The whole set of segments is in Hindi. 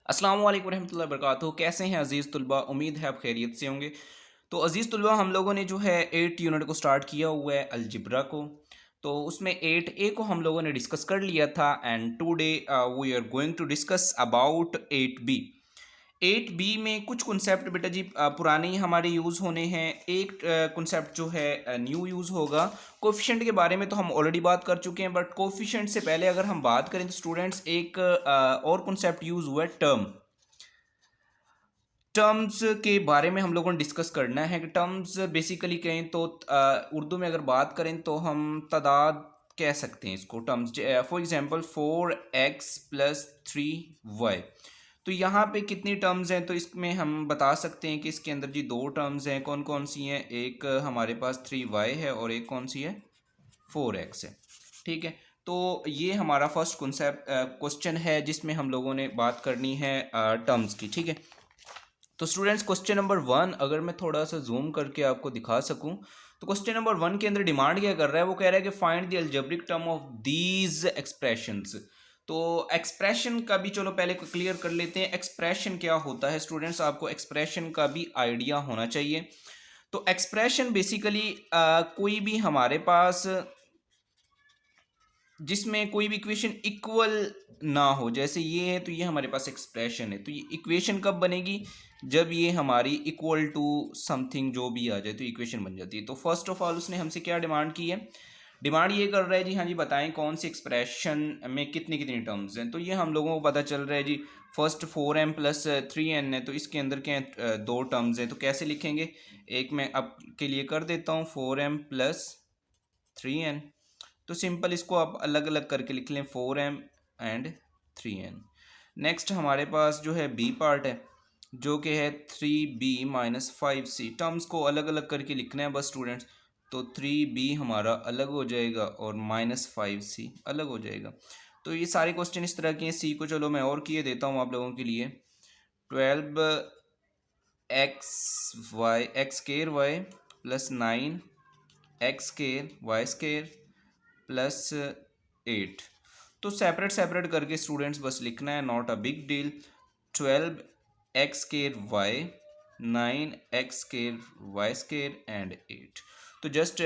अस्सलाम वालेकुम रहमतुल्लाहि वबरकातुहू। कैसे हैं अज़ीज़ तुलबा? उम्मीद है आप खैरियत से होंगे। तो अज़ीज़ तुलबा, हम लोगों ने जो है 8 यूनिट को स्टार्ट किया हुआ है अलजेब्रा को। तो उसमें 8 ए को हम लोगों ने डिस्कस कर लिया था and today we are going to discuss about 8 B. 8 B में कुछ कॉन्सेप्ट बेटा जी पुराने ही हमारे यूज़ होने हैं। एक कॉन्सेप्ट जो है न्यू यूज़ होगा। कोफिशिएंट के बारे में तो हम ऑलरेडी बात कर चुके हैं, बट कोफिशिएंट से पहले अगर हम बात करें तो स्टूडेंट्स एक और कॉन्सेप्ट यूज़ हुआ है, टर्म्स के बारे में हम लोगों ने डिस्कस करना है कि टर्म्स बेसिकली कहें तो उर्दू में अगर बात करें तो हम तादाद कह सकते हैं इसको। Terms for example 4x + 3y। तो यहाँ पे कितनी टर्म्स हैं तो इसमें हम बता सकते हैं कि इसके अंदर जी दो टर्म्स हैं। कौन कौन सी हैं? एक हमारे पास 3y है और एक कौन सी है? 4x है। ठीक है, तो ये हमारा फर्स्ट कॉन्सेप्ट क्वेश्चन है जिसमें हम लोगों ने बात करनी है टर्म्स की। ठीक है, तो स्टूडेंट्स क्वेश्चन नंबर 1 अगर मैं थोड़ा सा जूम करके आपको दिखा सकूं तो क्वेश्चन नंबर 1 के अंदर डिमांड क्या कर रहा है? वो कह रहा है कि find the algebraic term of these expressions. तो एक्सप्रेशन का भी चलो पहले क्लियर कर लेते हैं, एक्सप्रेशन क्या होता है। स्टूडेंट्स आपको एक्सप्रेशन का भी आइडिया होना चाहिए। तो एक्सप्रेशन बेसिकली कोई भी हमारे पास जिसमें कोई भी इक्वेशन इक्वल ना हो, जैसे ये है तो ये हमारे पास एक्सप्रेशन है। तो ये इक्वेशन कब बनेगी? जब ये हमारी इक्वल टू समथिंग जो भी आ जाए तो इक्वेशन बन जाती है। तो फर्स्ट ऑफ ऑल उसने हमसे क्या डिमांड की है? डिमांड ये कर रहा है जी, हाँ जी बताएं कौन सी एक्सप्रेशन में कितनी कितनी टर्म्स हैं। तो ये हम लोगों को पता चल रहा है जी, फर्स्ट 4m + 3n है तो इसके अंदर क्या है? दो टर्म्स हैं। तो कैसे लिखेंगे? एक मैं अब के लिए कर देता हूँ, 4m + 3n। तो सिंपल इसको आप अलग अलग करके लिख लें, 4m एंड 3n। नेक्स्ट हमारे पास जो है बी पार्ट है जो कि है 3b - 5c। टर्म्स को अलग अलग करके लिखना है बस स्टूडेंट्स। तो 3b हमारा अलग हो जाएगा और -5c अलग हो जाएगा। तो ये सारे क्वेश्चन इस तरह के हैं। सी को चलो मैं और किए देता हूँ आप लोगों के लिए। 12x² + 9x² +8। तो सेपरेट सेपरेट करके स्टूडेंट्स बस लिखना है, not a big deal. 12x²y, 9x²y² and 8। तो जस्ट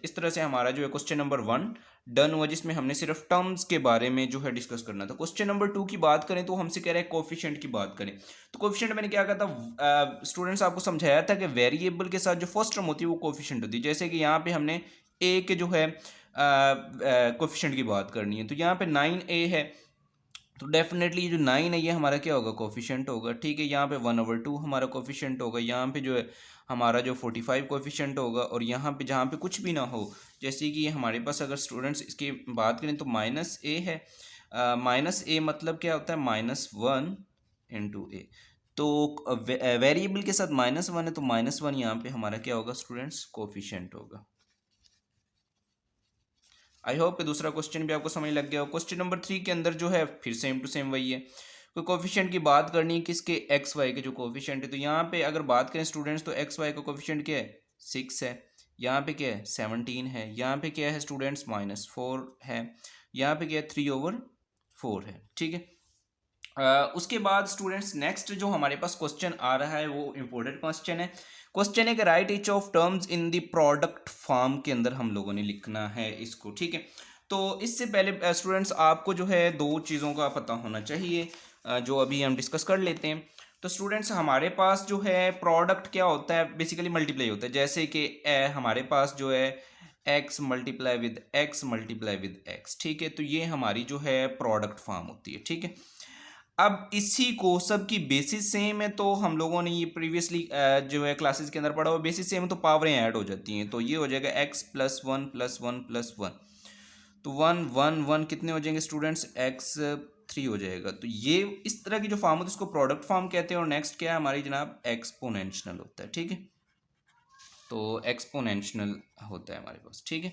इस तरह से हमारा जो है क्वेश्चन नंबर 1 डन हुआ, जिसमें हमने सिर्फ टर्म्स के बारे में जो है डिस्कस करना था। क्वेश्चन नंबर 2 की बात करें तो हमसे कह रहे हैं कोफिशिएंट की बात करें। तो कोफिशिएंट मैंने क्या कहा था? स्टूडेंट्स आपको समझाया था कि वेरिएबल के साथ जो फर्स्ट टर्म होती है वो कोफिशिएंट होती है। जैसे कि यहाँ पे हमने ए के जो है कोफिशिएंट की बात करनी है, तो यहाँ पे 9a है तो डेफिनेटली ये जो 9 है ये हमारा क्या होगा? कोफिशिएंट होगा। ठीक है, यहाँ पे 1/2 हमारा कोफिशिएंट होगा। यहाँ पे जो है हमारा जो 45 कोफिशिएंट होगा। और यहाँ पे जहाँ पे कुछ भी ना हो, जैसे कि हमारे पास अगर स्टूडेंट्स इसकी बात करें तो -a है। -a मतलब क्या होता है? -1 × a। तो वेरिएबल के साथ -1 है तो -1 यहाँ पे हमारा क्या होगा स्टूडेंट्स? कोफिशिएंट होगा। आई होप कि दूसरा क्वेश्चन भी आपको समझ लग गया हो। क्वेश्चन नंबर 3 के अंदर जो है फिर सेम टू सेम वही है। कोई कोफिशिएंट की बात करनी है किसके? एक्स वाई के जो कोफिशिएंट है। तो यहाँ पे अगर बात करें स्टूडेंट्स तो एक्स वाई का कोफिशिएंट क्या है? 6 है। यहाँ पे क्या है? 17 है। यहाँ पे क्या है स्टूडेंट्स? -4 है। यहाँ पे क्या है? 3/4 है। ठीक है, उसके बाद स्टूडेंट्स नेक्स्ट जो हमारे पास क्वेश्चन आ रहा है वो इम्पोर्टेंट क्वेश्चन है। क्वेश्चन है कि right each of terms in the product form के अंदर हम लोगों ने लिखना है इसको। ठीक है, तो इससे पहले स्टूडेंट्स आपको जो है दो चीज़ों का पता होना चाहिए जो अभी हम डिस्कस कर लेते हैं। तो स्टूडेंट्स हमारे पास जो है प्रोडक्ट क्या होता है? बेसिकली मल्टीप्लाई होता है। जैसे कि हमारे पास जो है x × x। ठीक है, तो ये हमारी जो है प्रोडक्ट फॉर्म होती है। ठीक है, अब इसी को सबकी बेसिस सेम है तो हम लोगों ने ये प्रीवियसली जो है क्लासेस के अंदर पढ़ा हुआ, बेसिस सेम है तो पावरें ऐड हो जाती हैं। तो ये हो जाएगा x + 1 + 1 + 1। तो 1 1 1 कितने हो जाएंगे स्टूडेंट्स? x3 हो जाएगा। तो ये इस तरह की जो फॉर्म होती है इसको प्रोडक्ट फॉर्म कहते हैं। और नेक्स्ट क्या है हमारी जनाब? एक्सपोनेंशियल होता है। ठीक है, तो एक्सपोनेंशियल होता है हमारे पास। ठीक है,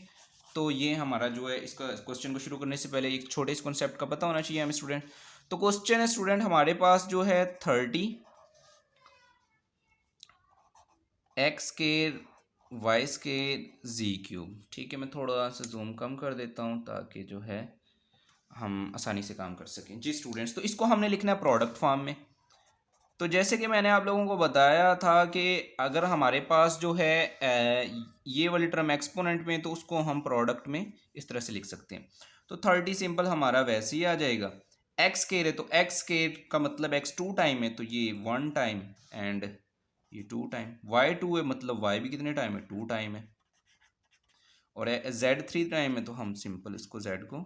तो ये हमारा जो है इसका क्वेश्चन को शुरू करने से पहले एक छोटे से कॉन्सेप्ट का पता होना चाहिए हमें स्टूडेंट। तो क्वेश्चन है स्टूडेंट हमारे पास जो है 30x²y²z³। ठीक है, मैं थोड़ा सा जूम कम कर देता हूँ ताकि जो है हम आसानी से काम कर सकें। जी स्टूडेंट्स, तो इसको हमने लिखना है प्रोडक्ट फॉर्म में। तो जैसे कि मैंने आप लोगों को बताया था कि अगर हमारे पास जो है ये वाली टर्म एक्सपोनेंट में, तो उसको हम प्रोडक्ट में इस तरह से लिख सकते हैं। तो 30 सिंपल हमारा वैसे ही आ जाएगा। एक्स स्केयर है तो एक्स स्केयर का मतलब एक्स 2 टाइम है, तो ये 1 टाइम एंड ये 2 टाइम। वाई 2 है मतलब वाई भी कितने टाइम है, 2 टाइम है। और जेड 3 टाइम है तो हम सिंपल इसको जेड को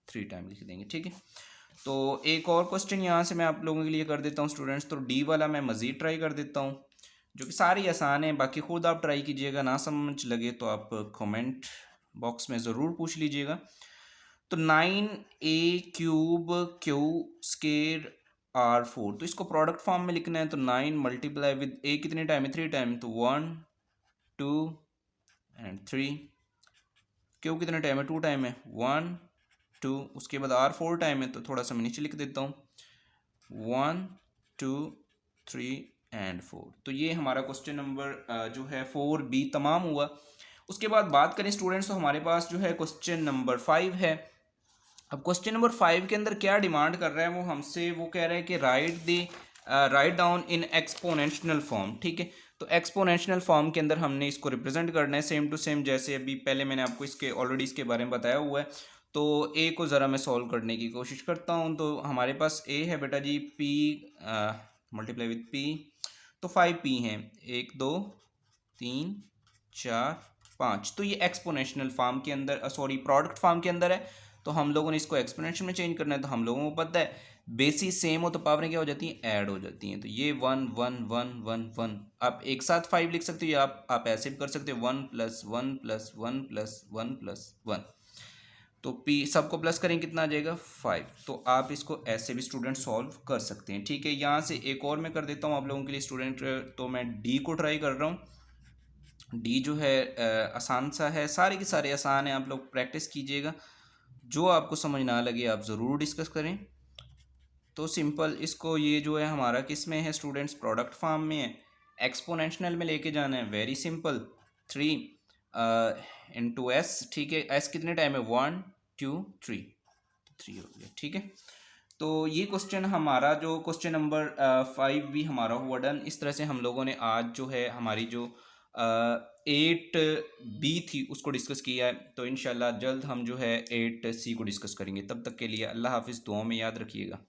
3 टाइम लिख देंगे, ठीक है। तो एक और क्वेश्चन यहाँ से मैं आप लोगों के लिए कर देता हूँ स्टूडेंट्स। तो डी वाला मैं मज़ीद ट्राई कर देता हूँ, जो कि सारी आसान है, बाकी ख़ुद आप ट्राई कीजिएगा, ना समझ लगे तो आप कमेंट बॉक्स में ज़रूर पूछ लीजिएगा। तो 9a³ क्यू स्केयर r4, तो इसको प्रोडक्ट फॉर्म में लिखना है। तो 9 मल्टीप्लाई विद a कितने टाइम है, 3 टाइम, तो 1 2 एंड 3। क्यू कितने टाइम है, 2 टाइम है, 1 2। उसके बाद r4 टाइम है, तो थोड़ा सा मैं नीचे लिख देता हूँ, 1 2 3 एंड 4। तो ये हमारा क्वेश्चन नंबर जो है 4B तमाम हुआ। उसके बाद बात करें स्टूडेंट्स, तो हमारे पास जो है क्वेश्चन नंबर 5 है। अब क्वेश्चन नंबर 5 के अंदर क्या डिमांड कर रहा है वो हमसे, वो कह रहा है कि write down in exponential form, ठीक है। तो एक्सपोनेंशियल फॉर्म के अंदर हमने इसको रिप्रेजेंट करना है सेम टू सेम, जैसे अभी पहले मैंने आपको इसके ऑलरेडी इसके बारे में बताया हुआ है। तो ए को ज़रा मैं सॉल्व करने की कोशिश करता हूँ। तो हमारे पास ए है बेटा जी, पी मल्टीप्लाई विथ पी, तो 5p हैं, 1 2 3 4 5। तो ये एक्सपोनेंशियल फॉर्म के अंदर, सॉरी प्रोडक्ट फॉर्म के अंदर है। तो हम लोगों ने इसको एक्सपोनेंशियल में चेंज करना है। तो हम लोगों को पता है बेसिस सेम हो तो पावरें क्या हो जाती हैं, ऐड हो जाती हैं। तो ये 1 1 1 1 1, आप एक साथ 5 लिख सकते हो, या आप ऐसे भी कर सकते हो 1 + 1 + 1 + 1 + 1। तो p सबको प्लस करें कितना आ जाएगा, 5। तो आप इसको ऐसे भी स्टूडेंट सॉल्व कर सकते हैं, ठीक है। यहाँ से एक और मैं कर देता हूँ आप लोगों के लिए स्टूडेंट। तो मैं डी को ट्राई कर रहा हूँ। डी जो है आसान सा है, सारे के सारे आसान है, आप लोग प्रैक्टिस कीजिएगा। जो आपको समझ ना लगे आप ज़रूर डिस्कस करें। तो सिंपल इसको, ये जो है हमारा किस में है स्टूडेंट्स, प्रोडक्ट फॉर्म में है, एक्सपोनेंशियल में लेके जाना है। वेरी सिंपल, 3 इंटू एस, ठीक है। एस कितने टाइम है, 1 2 3, 3 हो गया, ठीक है। तो ये क्वेश्चन हमारा जो क्वेश्चन नंबर 5 भी हमारा हुआ डन। इस तरह से हम लोगों ने आज जो है हमारी जो 8B थी उसको डिस्कस किया है। तो इंशाल्लाह जल्द हम जो है 8C को डिस्कस करेंगे। तब तक के लिए अल्लाह हाफिज़, दुआओं में याद रखिएगा।